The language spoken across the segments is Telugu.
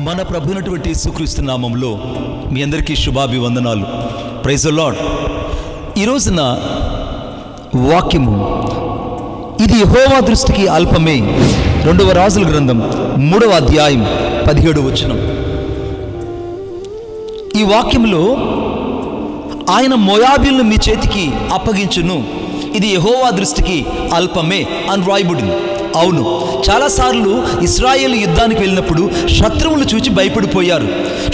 మన ప్రభునటువంటి యేసుక్రీస్తు నామములో మీ అందరికీ శుభాభివందనాలు. Praise the Lord. ఈ రోజున వాక్యము ఇది యెహోవా దృష్టికి అల్పమే. 2వ రాజుల గ్రంథం 3వ అధ్యాయం 17వ వచనం. ఈ వాక్యంలో ఆయన మోయాబీలను మీ చేతికి అప్పగించును, ఇది యెహోవా దృష్టికి అల్పమే అని రాయబడింది. అవును, చాలాసార్లు ఇశ్రాయేలు యుద్ధానికి వెళ్ళినప్పుడు శత్రువులు చూచి భయపడిపోయారు,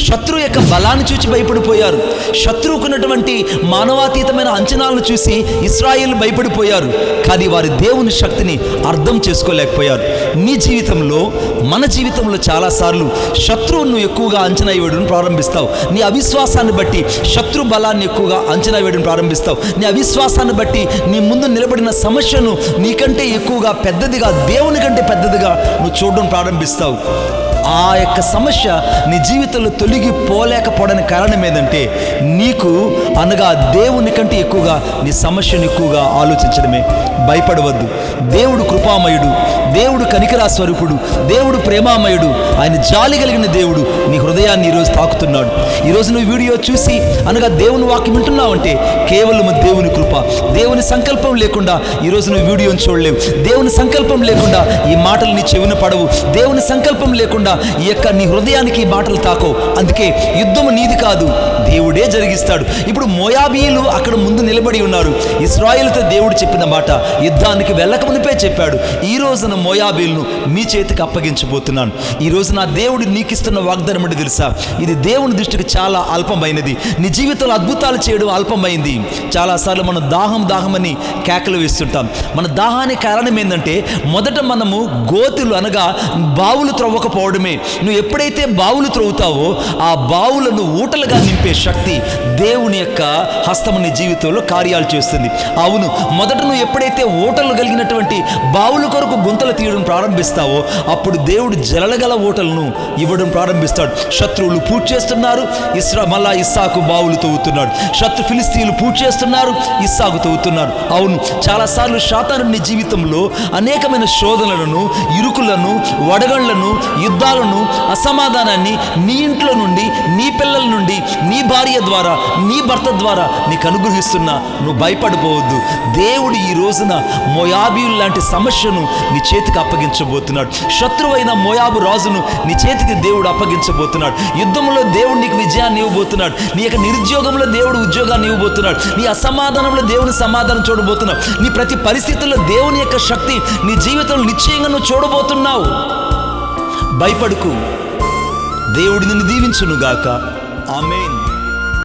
శత్రువు యొక్క బలాన్ని చూచి భయపడిపోయారు, శత్రువుకున్నటువంటి మానవాతీతమైన అంచనాలను చూసి ఇశ్రాయేలు భయపడిపోయారు. కానీ వారి దేవుని శక్తిని అర్థం చేసుకోలేకపోయారు. నీ జీవితంలో, మన జీవితంలో చాలాసార్లు శత్రువును ఎక్కువగా అంచనా వేయడం ప్రారంభిస్తావు. నీ అవిశ్వాసాన్ని బట్టి శత్రు బలాన్ని ఎక్కువగా అంచనా వేయడం ప్రారంభిస్తావు. నీ అవిశ్వాసాన్ని బట్టి నీ ముందు నిలబడిన సమస్యను నీకంటే ఎక్కువగా పెద్దదిగా, దేవుని కంటే పెద్దదిగా నువ్వు చూడడం ప్రారంభిస్తావు. ఆ యొక్క సమస్య నీ జీవితంలో తొలగిపోలేకపోవడానికి కారణం ఏంటంటే నీకు అనగా దేవుని కంటే ఎక్కువగా నీ సమస్యను ఎక్కువగా ఆలోచించడమే. భయపడవద్దు. దేవుడు కృపామయుడు, దేవుడు కనికరా స్వరూపుడు, దేవుడు ప్రేమామయుడు, ఆయన జాలి కలిగిన దేవుడు నీ హృదయాన్ని ఈరోజు తాకుతున్నాడు. ఈరోజు నువ్వు వీడియో చూసి అనగా దేవుని వాక్యం వింటున్నావంటే కేవలం దేవుని కృప. దేవుని సంకల్పం లేకుండా ఈరోజు నువ్వు వీడియోని చూడలేవు. దేవుని సంకల్పం లేకుండా ఈ మాటలు నీ చెవిన పడవు. దేవుని సంకల్పం లేకుండా ఈ యొక్క నీ హృదయానికి ఈ మాటలు తాకవు. అందుకే యుద్ధము నీది కాదు, దేవుడే జరిగిస్తాడు. ఇప్పుడు మోయాబీయులు అక్కడ ముందు నిలబడి ఉన్నారు. ఇశ్రాయేలుతో దేవుడు చెప్పిన మాట యుద్ధానికి వెళ్ళక మునిపే చెప్పాడు, ఈ రోజున మోయాబీయులను మీ చేతికి అప్పగించబోతున్నాను. ఈ రోజు నా దేవుడు నీకు ఇస్తున్న వాగ్దానం అంటే తెలుసా, ఇది దేవుని దృష్టికి చాలా అల్పమైనది. నీ జీవితంలో అద్భుతాలు చేయడం అల్పమైంది. చాలాసార్లు మనం దాహం అని కేకలు వేస్తుంటాం. మన దాహానికి కారణం ఏంటంటే మొదట మనము గోతులు అనగా బావులు త్రవ్వకపోవడమే. నువ్వు ఎప్పుడైతే బావులు త్రవ్వుతావో ఆ బావులను ఊటలుగా నింపే శక్తి దేవుని యొక్క హస్తము నీ జీవితంలో కార్యాలు చేస్తుంది. అవును, మొదట నువ్వు ఎప్పుడైతే ఊటలు కలిగినటువంటి బావుల కొరకు గుంతలు తీయడం ప్రారంభిస్తావో అప్పుడు దేవుడు జలగల ఊటలను ఇవ్వడం ప్రారంభిస్తాడు. శత్రువులు పూజ చేస్తున్నారు, మళ్ళా ఇస్సాకు బావులు తవ్వుతున్నాడు. ఫిలిస్తీన్లు పూజ చేస్తున్నారు, ఇస్సాకు తవ్వుతున్నారు. అవును, చాలాసార్లు శాతాను నీ జీవితంలో అనేకమైన శోధనలను, ఇరుకులను, వడగళ్లను, యుద్ధాలను, అసమాధానాన్ని నీ ఇంట్లో నుండి, నీ పిల్లల నుండి, నీ భార్య ద్వారా, నీ భర్త ద్వారా నీకు అనుగ్రహిస్తున్నా నువ్వు భయపడిపోవద్దు. దేవుడు ఈ రోజున మోయాబీయులు లాంటి సమస్యను నీ చేతికి అప్పగించబోతున్నాడు. శత్రువైన మోయాబు రాజును నీ చేతికి దేవుడు అప్పగించబోతున్నాడు. యుద్ధంలో దేవుడు నీకు విజయాన్ని ఇవ్వబోతున్నాడు. నీ యొక్క నిరుద్యోగంలో దేవుడు ఉద్యోగాన్ని ఇవ్వబోతున్నాడు. నీ అసమాధానంలో దేవుని సమాధానం చూడబోతున్నావు. నీ ప్రతి పరిస్థితుల్లో దేవుని యొక్క శక్తి నీ జీవితంలో నిశ్చయంగా నువ్వు చూడబోతున్నావు. భయపడుకు. దేవుడు నిన్ను దీవించునుగాక. ఆమేన్.